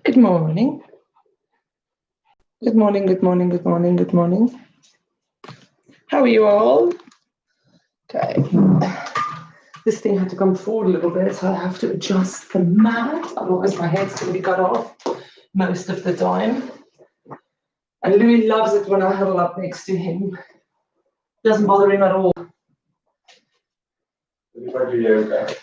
Good morning. Good morning, good morning, good morning, good morning. How are you all? Okay. This thing had to come forward a little bit, so I have to adjust the mat, otherwise my head's going to be cut off most of the time. And Louis loves it when I huddle up next to him. Doesn't bother him at all. If I do yoga.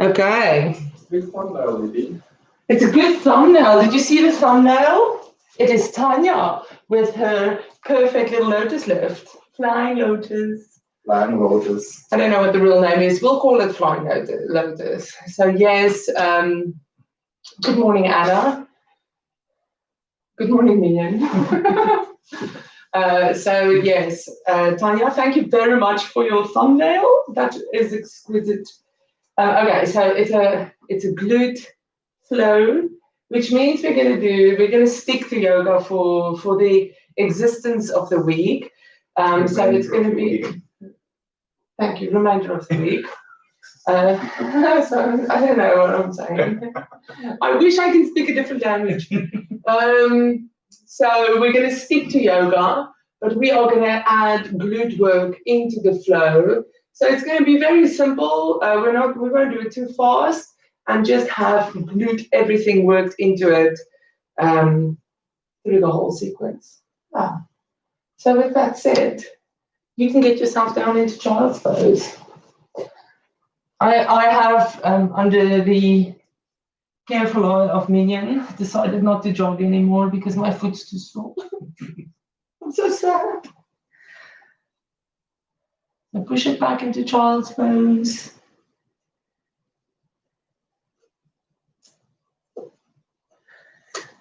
Okay. Good thumbnail, Libby. It's a good thumbnail. Did you see the thumbnail? It is Tanya with her perfect little lotus lift. Flying lotus. Flying lotus. I don't know what the real name is. We'll call it flying lotus. So yes, good morning, Anna. Good morning, Minion. So yes, Tanya, thank you very much for your thumbnail. That is exquisite. Okay, so it's a glute flow, which means we're going to stick to yoga for the existence of the week. So it's going to be, thank you, remainder of the week. So I don't know what I'm saying. I wish I could speak a different language. So we're going to stick to yoga, but we are going to add glute work into the flow. So it's going to be very simple. We won't do it too fast, and just have glute everything worked into it through the whole sequence. So with that said, you can get yourself down into child's pose. I have, under the careful eye of Minion, decided not to jog anymore because my foot's too sore. I'm so sad. So push it back into child's pose.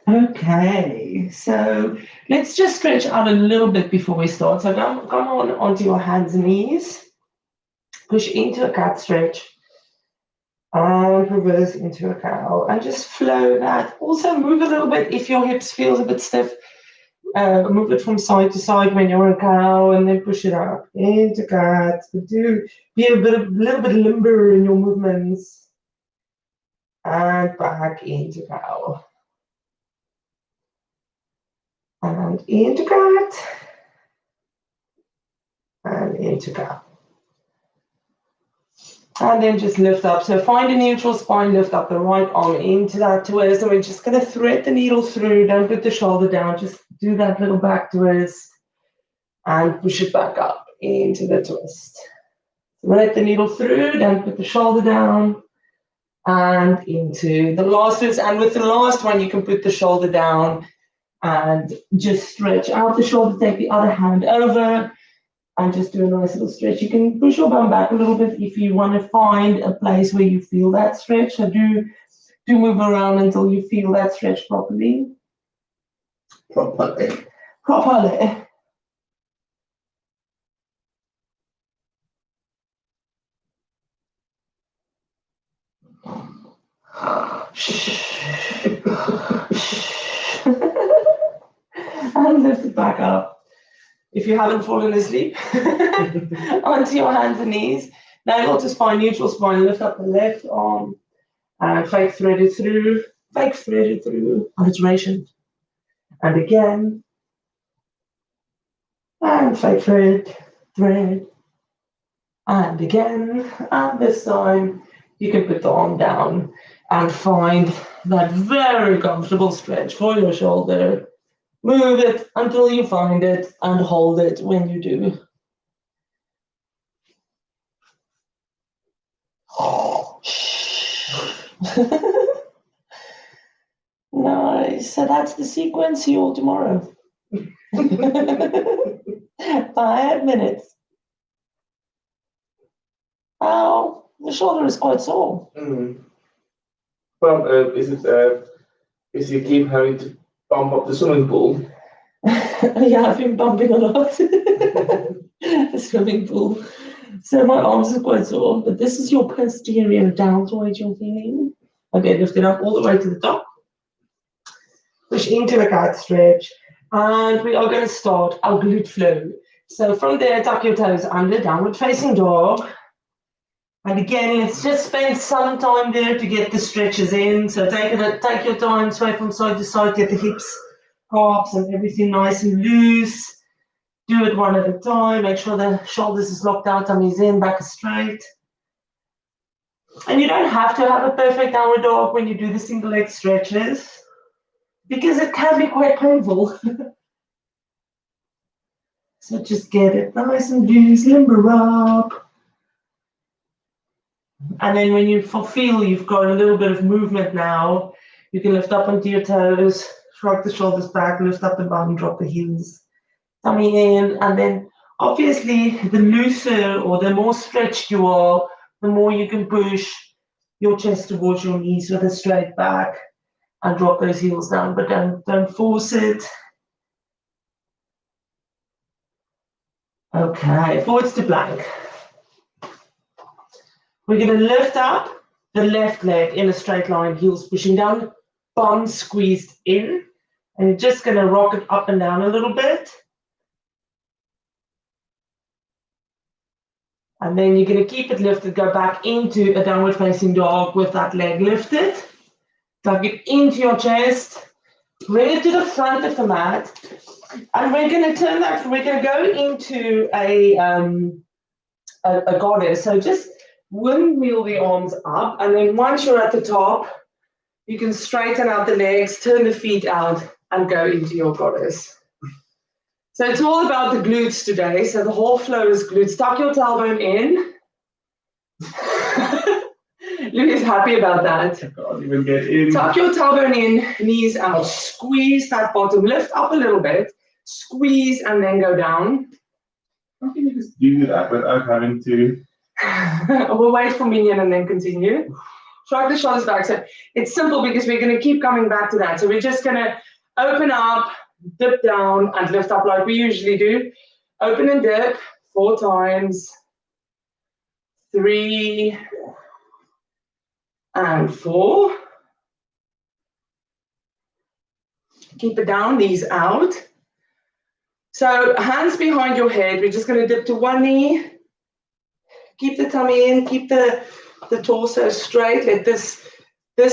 Okay, so let's just stretch out a little bit before we start. So come on onto your hands and knees. Push into a cat stretch. And reverse into a cow. And just flow that. Also move a little bit if your hips feels a bit stiff. Move it from side to side when you're a cow, and then push it up into cat. Do be a little bit limber in your movements. And back into cow. And into cat, and into cow. And then just lift up. So find a neutral spine, lift up the right arm into that twist. And we're just going to thread the needle through. Don't put the shoulder down. Just do that little back twist and push it back up into the twist. Thread the needle through, don't put the shoulder down. And into the last twist. And with the last one, you can put the shoulder down and just stretch out the shoulder, take the other hand over, and just do a nice little stretch. You can push your bum back a little bit if you want to find a place where you feel that stretch. So do move around until you feel that stretch properly. Properly. And lift it back up. If you haven't fallen asleep, onto your hands and knees. Navel to spine, neutral spine. Lift up the left arm and fake thread it through. Fake thread it through. Alliteration. And again. And fake thread. And again. And this time you can put the arm down and find that very comfortable stretch for your shoulder. Move it until you find it and hold it when you do. Nice. So that's the sequence. See you all tomorrow. 5 minutes. Oh, the shoulder is quite sore. Well, is you keep having to pump up the swimming pool? Yeah, I've been bumping a lot. The swimming pool. So my arms are quite sore, but this is your posterior deltoid you're feeling. Okay, lift it up all the way to the top. Push into a cat stretch. And we are going to start our glute flow. So from there, tuck your toes under, downward facing dog. And again, let's just spend some time there to get the stretches in. So take your time, sway from side to side, get the hips, calves, and everything nice and loose. Do it one at a time. Make sure the shoulders is locked out, tummy's in, back is straight. And you don't have to have a perfect downward dog when you do the single leg stretches, because it can be quite painful. So just get it nice and loose, limber up. And then when you feel you've got a little bit of movement now, you can lift up onto your toes, shrug the shoulders back, lift up the bum, drop the heels, tummy in. And then obviously the looser or the more stretched you are, the more you can push your chest towards your knees with a straight back and drop those heels down, but don't force it. Okay, forwards to plank. We're going to lift up the left leg in a straight line, heels pushing down, bum squeezed in, and you're just going to rock it up and down a little bit. And then you're going to keep it lifted, go back into a downward facing dog with that leg lifted. Tuck it into your chest, bring it to the front of the mat, and we're going to turn that, we're going to go into a goddess. So just windmill the arms up, and then once you're at the top, you can straighten out the legs, turn the feet out, and go into your goddess. So it's all about the glutes today. So the whole flow is glutes. Tuck your tailbone in. Louis is happy about that. I can't even get in. Tuck your tailbone in, knees out. Squeeze that bottom. Lift up a little bit. Squeeze and then go down. How can you just do that without having to? We'll wait for Minion and then continue. Shrug the shoulders back. So it's simple because we're going to keep coming back to that. So we're just going to open up, dip down, and lift up like we usually do. Open and dip 4 times. 3 and 4. Keep it down, knees out. So hands behind your head. We're just going to dip to one knee. Keep the tummy in, keep the torso straight. Let this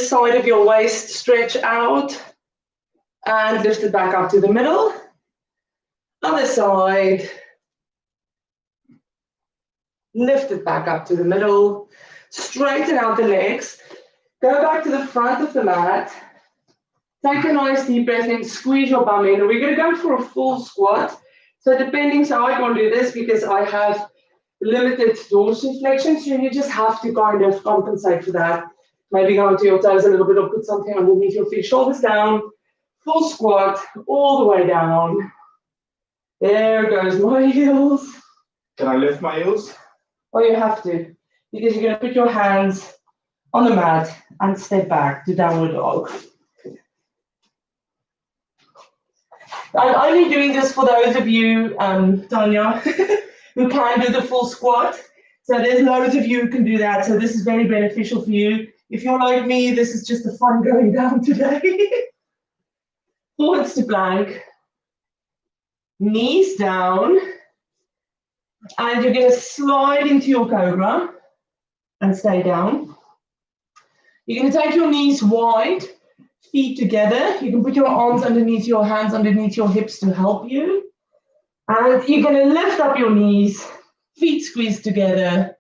side of your waist stretch out. And lift it back up to the middle. Other side. Lift it back up to the middle. Straighten out the legs. Go back to the front of the mat. Take a nice deep breath in, squeeze your bum in. And we're going to go for a full squat. So depending, so I can't do this because I have limited dorsal flexion, so you just have to kind of compensate for that. Maybe go onto your toes a little bit or put something underneath your feet. Shoulders down, full squat, all the way down. There goes my heels. Can I lift my heels? Well, you have to, because you're going to put your hands on the mat and step back to downward dog. I'm only doing this for those of you, Tanya, who can do the full squat. So there's loads of you who can do that. So this is very beneficial for you. If you're like me, this is just a fun going down today. Forwards to plank. Knees down. And you're going to slide into your cobra and stay down. You're going to take your knees wide, feet together. You can put your arms underneath your hands, underneath your hips to help you. And you're going to lift up your knees, feet squeezed together.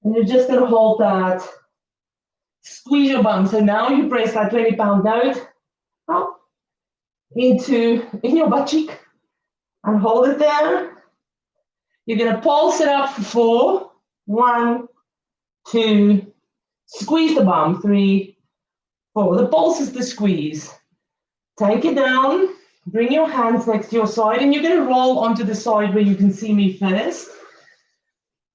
And you're just going to hold that. Squeeze your bum. So now you press that 20-pound note up in your butt cheek and hold it there. You're going to pulse it up for 4. 1, 2, squeeze the bum. 3, 4. The pulse is the squeeze. Take it down. Bring your hands next to your side, and you're going to roll onto the side where you can see me first.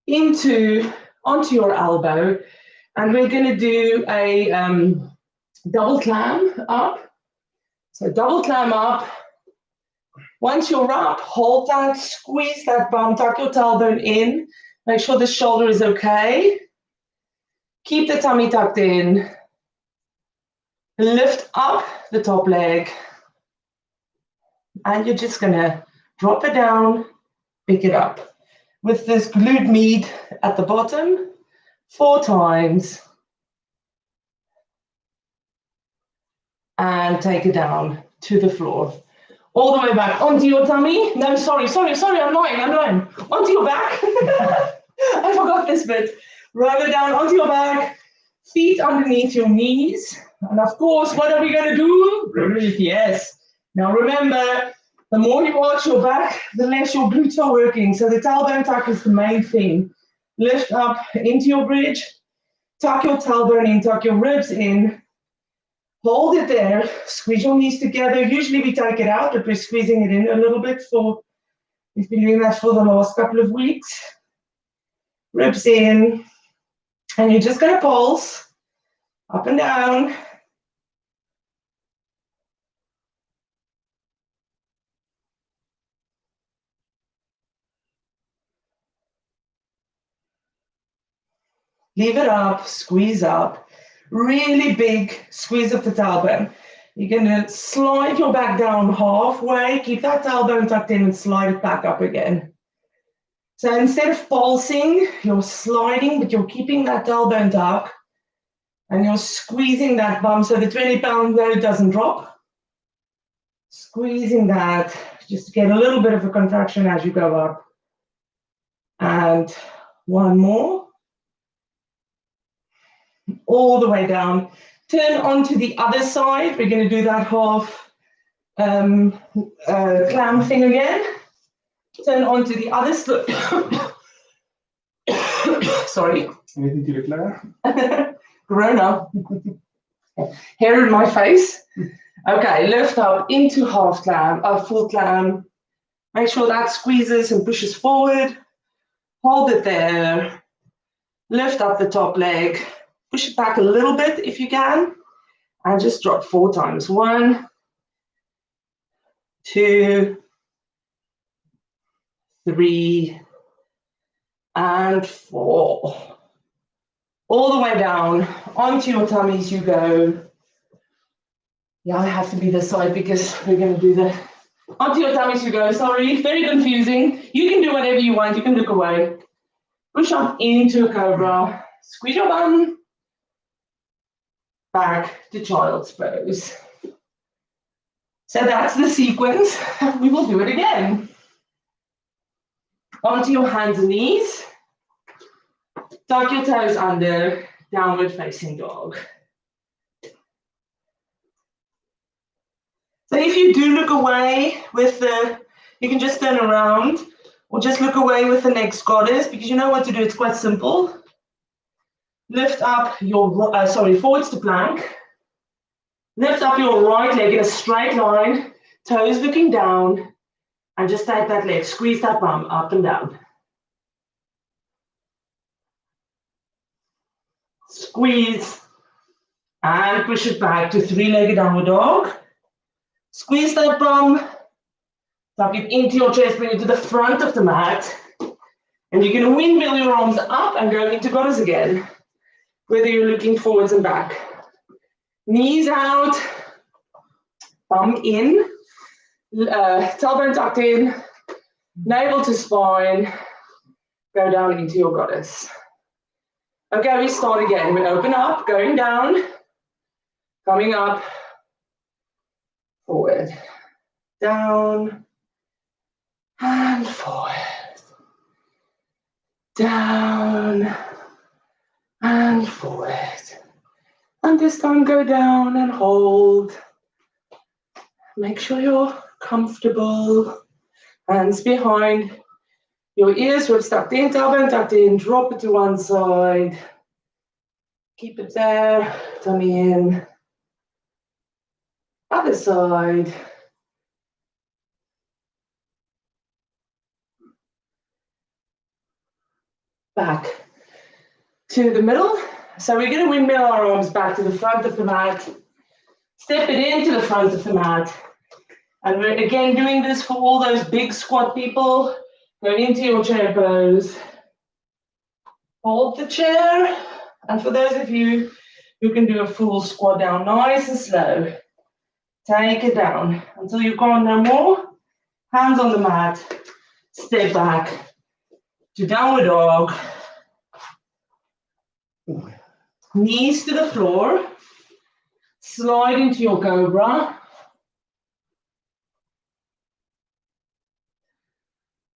Onto your elbow. And we're going to do a double climb up. So double climb up. Once you're up, hold that, squeeze that bum, tuck your tailbone in. Make sure the shoulder is okay. Keep the tummy tucked in. Lift up the top leg. And you're just going to drop it down, pick it up. With this glute med at the bottom, 4 times. And take it down to the floor. All the way back onto your tummy. No, sorry, I'm lying. Onto your back. I forgot this bit. Roll it down onto your back. Feet underneath your knees. And of course, what are we going to do? Breathe, yes. Now remember, the more you arch your back, the less your glutes are working. So the tailbone tuck is the main thing. Lift up into your bridge. Tuck your tailbone in, tuck your ribs in. Hold it there, squeeze your knees together. Usually we take it out, but we're squeezing it in a little bit we've been doing that for the last couple of weeks. Ribs in, and you're just gonna pulse up and down. Leave it up, squeeze up. Really big squeeze of the tailbone. You're gonna slide your back down halfway, keep that tailbone tucked in and slide it back up again. So instead of pulsing, you're sliding, but you're keeping that tailbone tuck and you're squeezing that bum so the 20-pound load doesn't drop. Squeezing that just to get a little bit of a contraction as you go up. And one more. All the way down. Turn onto the other side. We're going to do that half clam thing again. Turn onto the other side. Sorry. Anything to declare? Corona. Hair in my face. Okay, lift up into half clam, full clam. Make sure that squeezes and pushes forward. Hold it there. Lift up the top leg. Push it back a little bit if you can. And just drop 4 times. 1, 2, 3, and 4. All the way down. Onto your tummies you go. Yeah, I have to be this side because we're going to do the... Onto your tummies you go. Sorry, very confusing. You can do whatever you want. You can look away. Push up into a cobra. Squeeze your bum. Back to child's pose. So that's the sequence. We will do it again. Onto your hands and knees. Tuck your toes under. Downward facing dog. So if you do look away with you can just turn around or just look away with the next goddess because you know what to do. It's quite simple. Lift up your, forwards to plank. Lift up your right leg in a straight line, toes looking down, and just take that leg, squeeze that bum up and down. Squeeze, and push it back to 3-legged downward dog. Squeeze that bum, tuck it into your chest, bring it to the front of the mat, and you're gonna windmill your arms up and go into goddess again, whether you're looking forwards and back. Knees out, bum in, tailbone tucked in, navel to spine, go down into your goddess. Okay, we start again. We open up, going down, coming up, forward, down, and forward, down, and forward. And this time go down and hold. Make sure you're comfortable. Hands behind your ears, ribs tucked in, tailbone tucked in, drop it to one side. Keep it there, tummy in. Other side. Back to the middle. So we're going to windmill our arms back to the front of the mat. Step it into the front of the mat. And we're again doing this for all those big squat people. Go into your chair pose. Hold the chair. And for those of you who can do a full squat down, nice and slow. Take it down until you can't no more. Hands on the mat. Step back to downward dog. Knees to the floor. Slide into your cobra.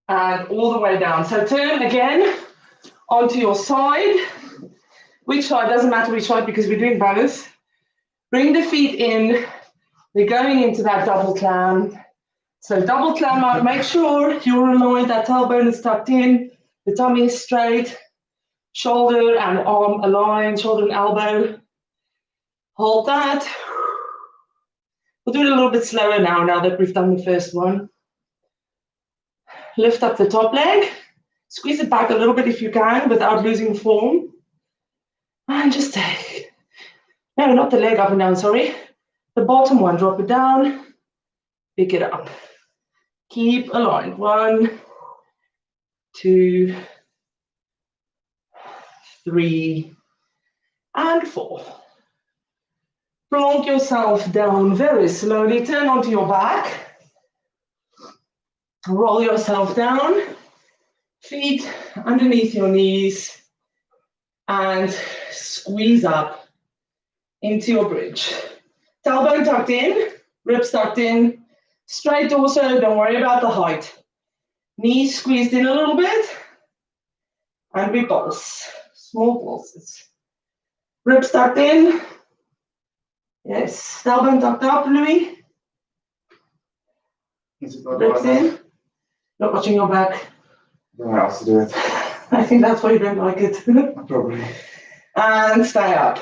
And all the way down. So turn again onto your side. Which side? Doesn't matter which side because we're doing both. Bring the feet in. We're going into that double clam. So double clam out. Make sure you're aligned. That tailbone is tucked in. The tummy is straight. Shoulder and arm aligned. Shoulder and elbow. Hold that. We'll do it a little bit slower now that we've done the first one. Lift up the top leg. Squeeze it back a little bit if you can without losing form. And just take. No, not the leg up and down, sorry. The bottom one, drop it down. Pick it up. Keep aligned. 1, 2, 3, and 4. Plonk yourself down very slowly. Turn onto your back. Roll yourself down. Feet underneath your knees. And squeeze up into your bridge. Tailbone tucked in. Ribs tucked in. Straight torso. Don't worry about the height. Knees squeezed in a little bit. And we pulse. Small pulses. Ribs tucked in. Yes. Tailbone tucked up, Louis. Ribs in. Not watching your back. No one else to do it. I think that's why you don't like it. Probably. And stay up.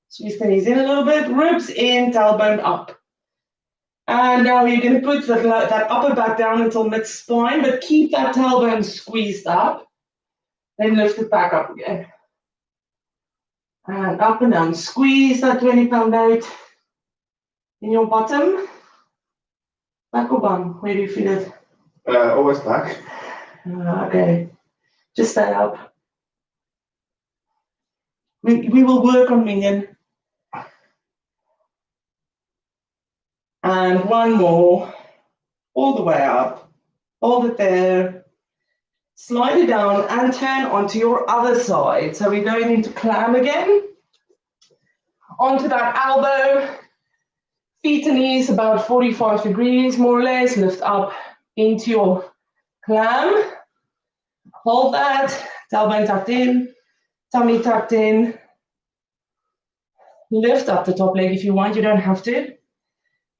Squeeze the knees in a little bit. Ribs in, tailbone up. And now you're going to put that upper back down until mid-spine, but keep that tailbone squeezed up. Then lift it back up again. And up and down. Squeeze that 20-pound weight in your bottom. Back or bum? Where do you feel it? Always back. Okay. Just stay up. We will work on minion. And one more. All the way up. Hold it there. Slide it down and turn onto your other side. So we're going into clam again. Onto that elbow. Feet and knees about 45 degrees, more or less. Lift up into your clam. Hold that. Tailbone tucked in. Tummy tucked in. Lift up the top leg if you want. You don't have to.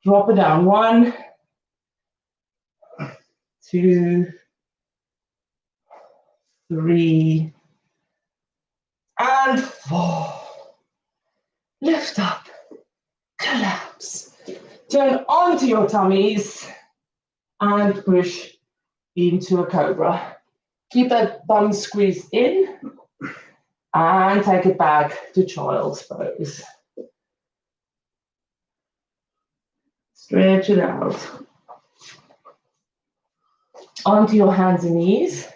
Drop it down. 1, 2, 3, and 4. Lift up. Collapse. Turn onto your tummies and push into a cobra. Keep that bum squeezed in and take it back to child's pose. Stretch it out. Onto your hands and knees.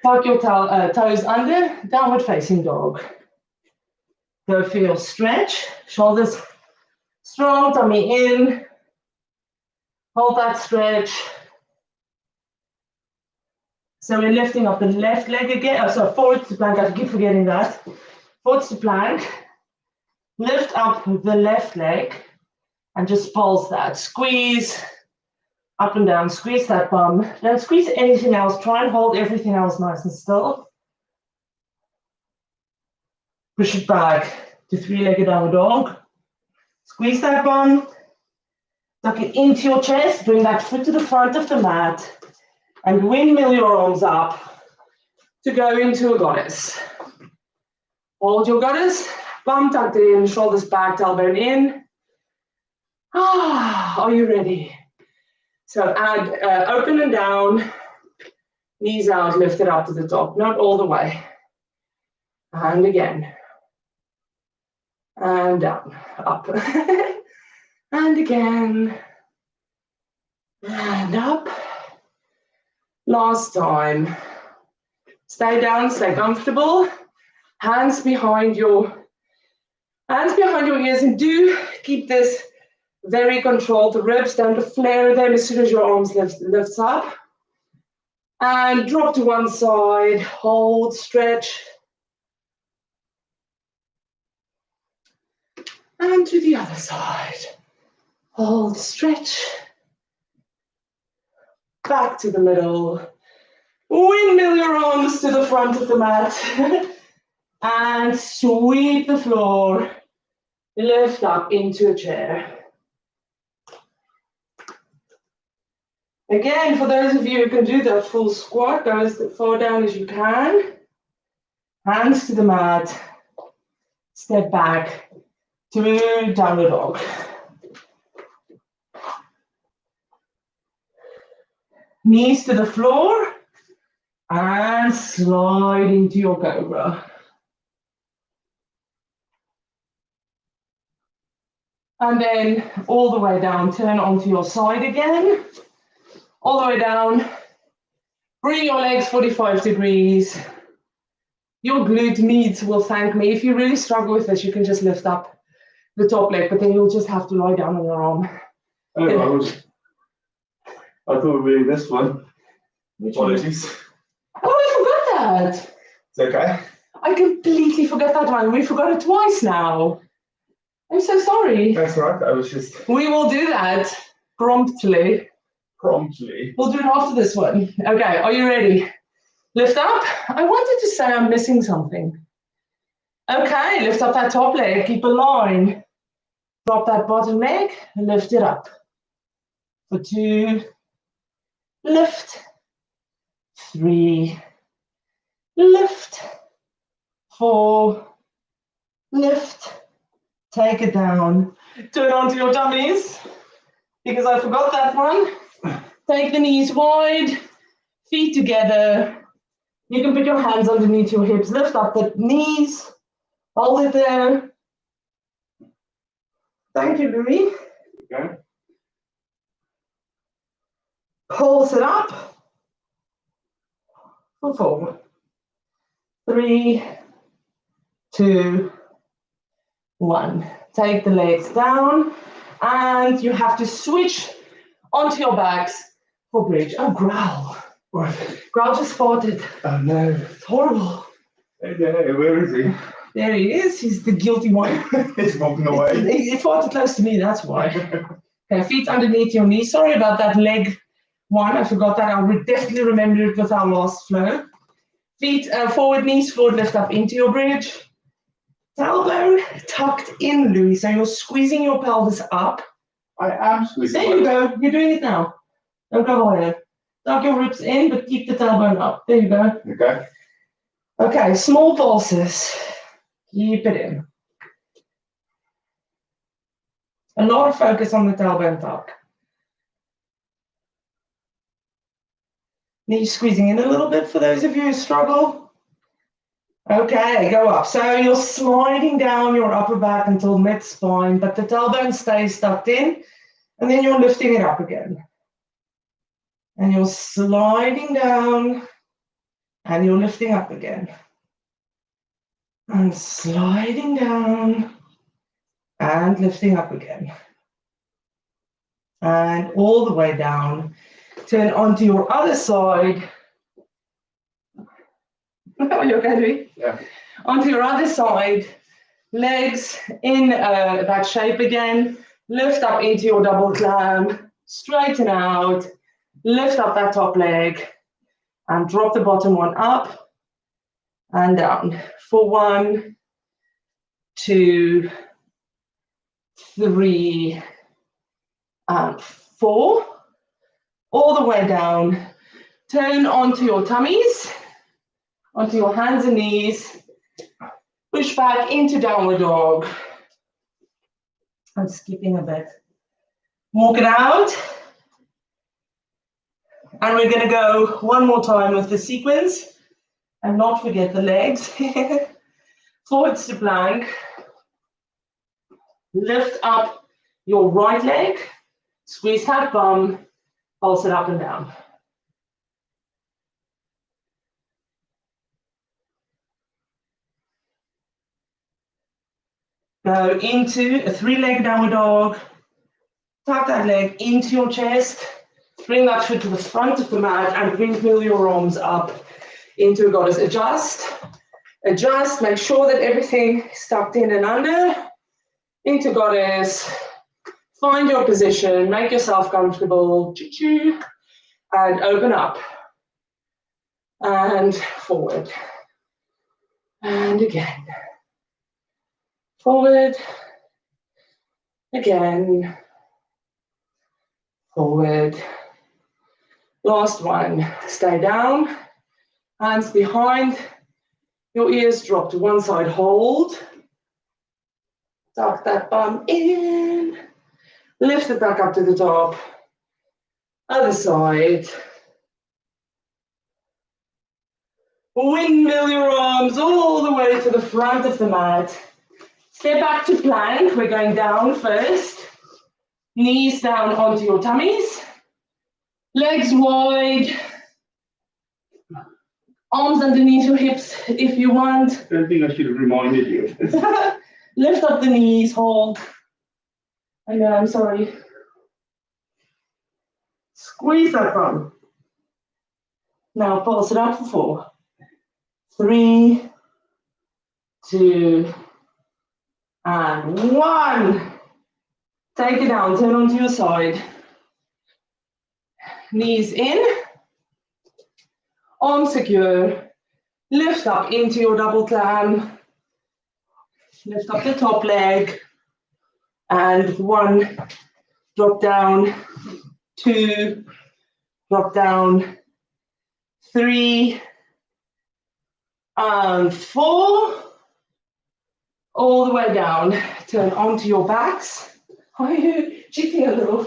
Tuck your toes under, downward facing dog. Go for your stretch. Shoulders strong, tummy in. Hold that stretch. So we're lifting up the left leg again. So forwards to plank. I keep forgetting that. Forwards to plank. Lift up the left leg and just pulse that. Squeeze up and down. Squeeze that bum. Don't squeeze anything else. Try and hold everything else nice and still. Push it back to three-legged downward dog. Squeeze that bum. Tuck it into your chest. Bring that foot to the front of the mat. And windmill your arms up to go into a goddess. Hold your goddess. Bum tucked in. Shoulders back. Tailbone in. Are you ready? So add open and down. Knees out. Lift it up to the top. Not all the way. And again. And down, up, and again, and up. Last time. Stay down, stay comfortable. Hands behind your ears, and do keep this very controlled. The ribs don't flare them as soon as your arms lifts up. And drop to one side, hold, stretch. to the other side. Hold, stretch. Back to the middle. Windmill your arms to the front of the mat. And sweep the floor. Lift up into a chair. Again, for those of you who can do that full squat, go as far down as you can. Hands to the mat. Step back to downward dog. Knees to the floor and slide into your cobra. And then all the way down, turn onto your side again. All the way down. Bring your legs 45 degrees. Your glute meats will thank me. If you really struggle with this, you can just lift up the top leg, but then you'll just have to lie down on your arm. Oh, I thought we were doing this one. Apologies. Oh, I forgot that. It's okay. I completely forgot that one. We forgot it twice now. I'm so sorry. That's all right. I was just We will do that promptly. promptly. We'll do it after this one. Okay, are you ready? Lift up. I wanted to say I'm missing something. Okay, lift up that top leg. Keep a line. Drop that bottom leg and lift it up. For 2. Lift. 3. Lift. 4. Lift. Take it down. Turn onto your tummies, because I forgot that one. Take the knees wide, feet together. You can put your hands underneath your hips. Lift up the knees. Hold it there. Thank you, Louis. Okay. Pulse it up. For 4. 3, 2, 1. Take the legs down, and you have to switch onto your backs for bridge. Oh, growl. What? Growl just farted. Oh no. It's horrible. Yeah, where is he? There he is. He's the guilty one. He's walking away. He farted close to me, that's why. Okay, feet underneath your knees. Sorry about that leg one. I forgot that. I'll definitely remember it with our last flow. Feet forward, knees forward, lift up into your bridge. Tailbone tucked in, Louis. So you're squeezing your pelvis up. I am squeezing. There you go. You're doing it now. Don't go higher. Tuck your ribs in, but keep the tailbone up. There you go. Okay. Okay, small pulses. Keep it in. A lot of focus on the tailbone tuck. Knees squeezing in a little bit for those of you who struggle. Okay, go up. So you're sliding down your upper back until mid-spine, but the tailbone stays tucked in, and then you're lifting it up again. And you're sliding down, and you're lifting up again. And sliding down, and lifting up again. And all the way down. Turn onto your other side. Are you okay, Louis? Yeah. Onto your other side. Legs in that shape again. Lift up into your double climb. Straighten out. Lift up that top leg. And drop the bottom one up and down. For 1, 2, 3, and 4. All the way down. Turn onto your tummies. Onto your hands and knees. Push back into downward dog. I'm skipping a bit. Walk it out. And we're going to go one more time with the sequence. And not forget the legs. Forwards to plank. Lift up your right leg. Squeeze that bum. Pulse it up and down. Go into a 3-leg downward dog. Tuck that leg into your chest. Bring that foot to the front of the mat and windmill your arms up into a goddess. Adjust. Adjust. Make sure that everything is tucked in and under. into goddess. Find your position, make yourself comfortable, choo-choo, and open up. And forward. And again. Forward. Again. Forward. Last one. Stay down. Hands behind. Your ears drop to one side. Hold. Tuck that bum in. Lift it back up to the top. Other side. Windmill your arms all the way to the front of the mat. Step back to plank. We're going down first. Knees down onto your tummies. Legs wide. Arms underneath your hips if you want. I don't think I should have reminded you. Lift up the knees, hold. I know, I'm sorry. Squeeze that bum. Now pulse it up for 4, 3, 2, and 1. Take it down, turn onto your side. Knees in. Arms secure. Lift up into your double clam. Lift up the top leg. And 1, drop down. 2, drop down. 3, and 4. All the way down. Turn onto your backs. Are you cheating a little?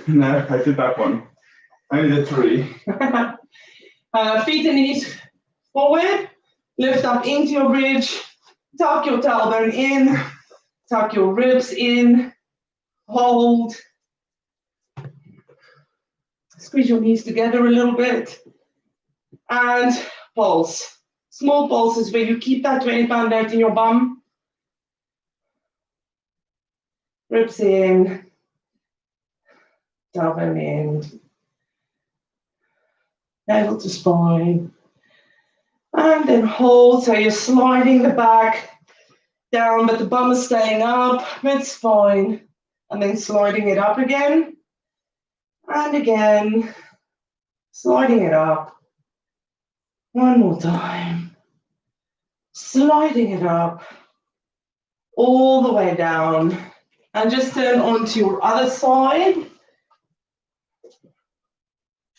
No, I did that one. Only the 3. Feet and knees forward. Lift up into your bridge. Tuck your tailbone in. Tuck your ribs in. Hold. Squeeze your knees together a little bit. And pulse. Small pulses where you keep that 20-pound weight in your bum. Ribs in. Tailbone in. Navel to spine. And then hold. So you're sliding the back down, but the bum is staying up, mid-spine. And then sliding it up again. And again. Sliding it up. One more time. Sliding it up. All the way down. And just turn onto your other side.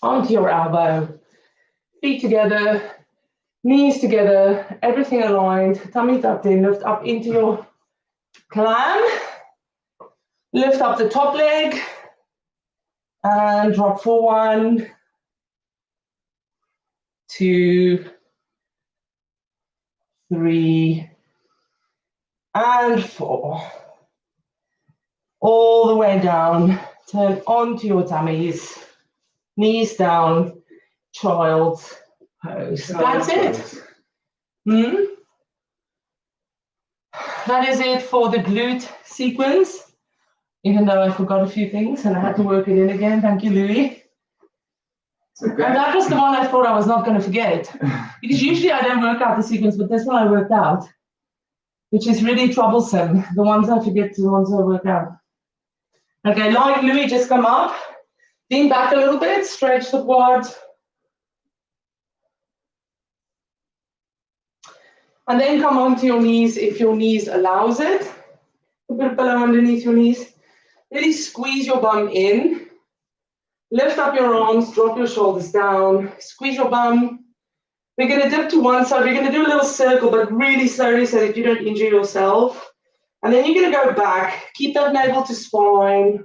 Onto your elbow. Feet together. Knees together. Everything aligned. Tummy tucked in. Lift up into your clam. Lift up the top leg. And drop for 1, 2, 3, and 4. All the way down. Turn onto your tummies. Knees down. Child's pose. That's it. That is it for the glute sequence. Even though I forgot a few things and I had to work it in again. Thank you, Louis. Okay. And that was the one I thought I was not going to forget. Because usually I don't work out the sequence, but this one I worked out. Which is really troublesome. The ones I forget, the ones I work out. Okay, like Louis, just come up. Lean back a little bit, stretch the quads. And then come onto your knees if your knees allows it. Put a pillow underneath your knees. Really squeeze your bum in. Lift up your arms, drop your shoulders down. Squeeze your bum. We're going to dip to one side. We're going to do a little circle, but really slowly so that you don't injure yourself. And then you're going to go back. Keep that navel to spine.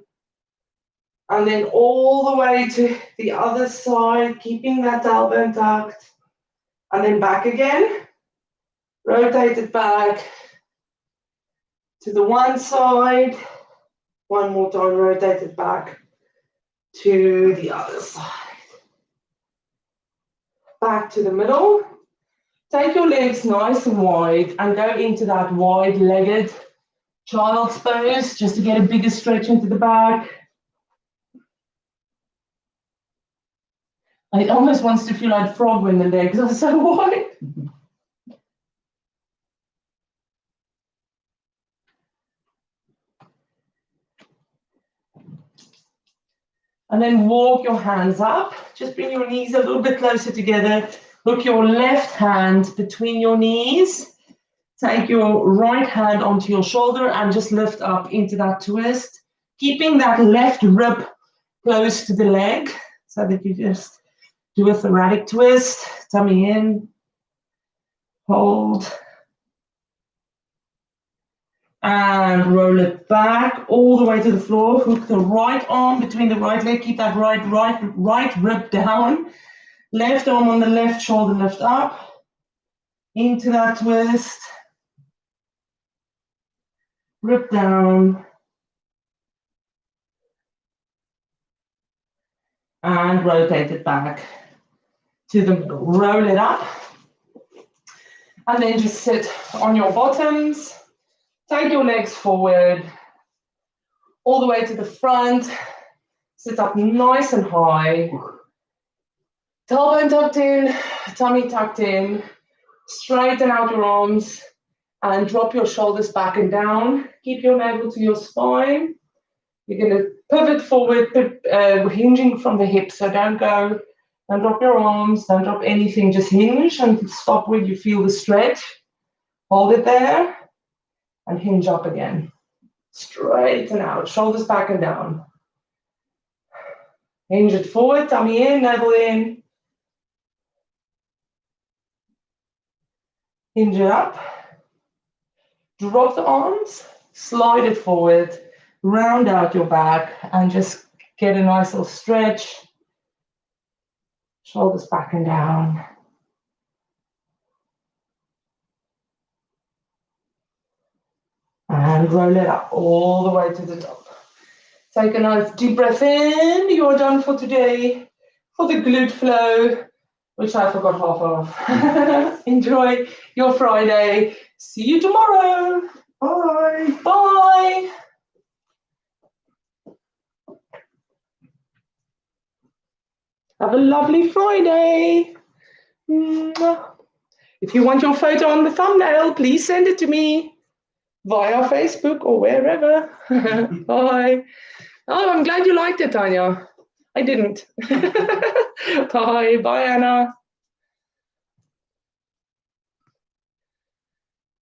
And then all the way to the other side, keeping that tailbone tucked. And then back again. Rotate it back to the one side. One more time, rotate it back to the other side. Back to the middle. Take your legs nice and wide and go into that wide-legged child's pose just to get a bigger stretch into the back. It almost wants to feel like frog when the legs are so wide. And then walk your hands up. Just bring your knees a little bit closer together. Hook your left hand between your knees. Take your right hand onto your shoulder and just lift up into that twist. Keeping that left rib close to the leg so that you just do a thoracic twist. Tummy in. Hold. And roll it back all the way to the floor. Hook the right arm between the right leg. Keep that right rib down. Left arm on the left shoulder, lift up. Into that twist. Rib down. And rotate it back to the middle. Roll it up. And then just sit on your bottoms. Take your legs forward, all the way to the front. Sit up nice and high. Tailbone tucked in, tummy tucked in. Straighten out your arms and drop your shoulders back and down. Keep your navel to your spine. You're going to pivot forward, hinging from the hips. So don't drop your arms, don't drop anything. Just hinge and stop where you feel the stretch. Hold it there. And hinge up again. Straighten out, shoulders back and down. Hinge it forward, tummy in, navel in. Hinge it up. Drop the arms, slide it forward, round out your back, and just get a nice little stretch. Shoulders back and down. And roll it up all the way to the top. Take a nice deep breath in. You're done for today. For the glute flow, which I forgot half of. Enjoy your Friday. See you tomorrow. Bye. Bye. Have a lovely Friday. If you want your photo on the thumbnail, please send it to me. Via Facebook or wherever. Bye. Oh, I'm glad you liked it, Tanya. I didn't. Bye. Bye, Anna.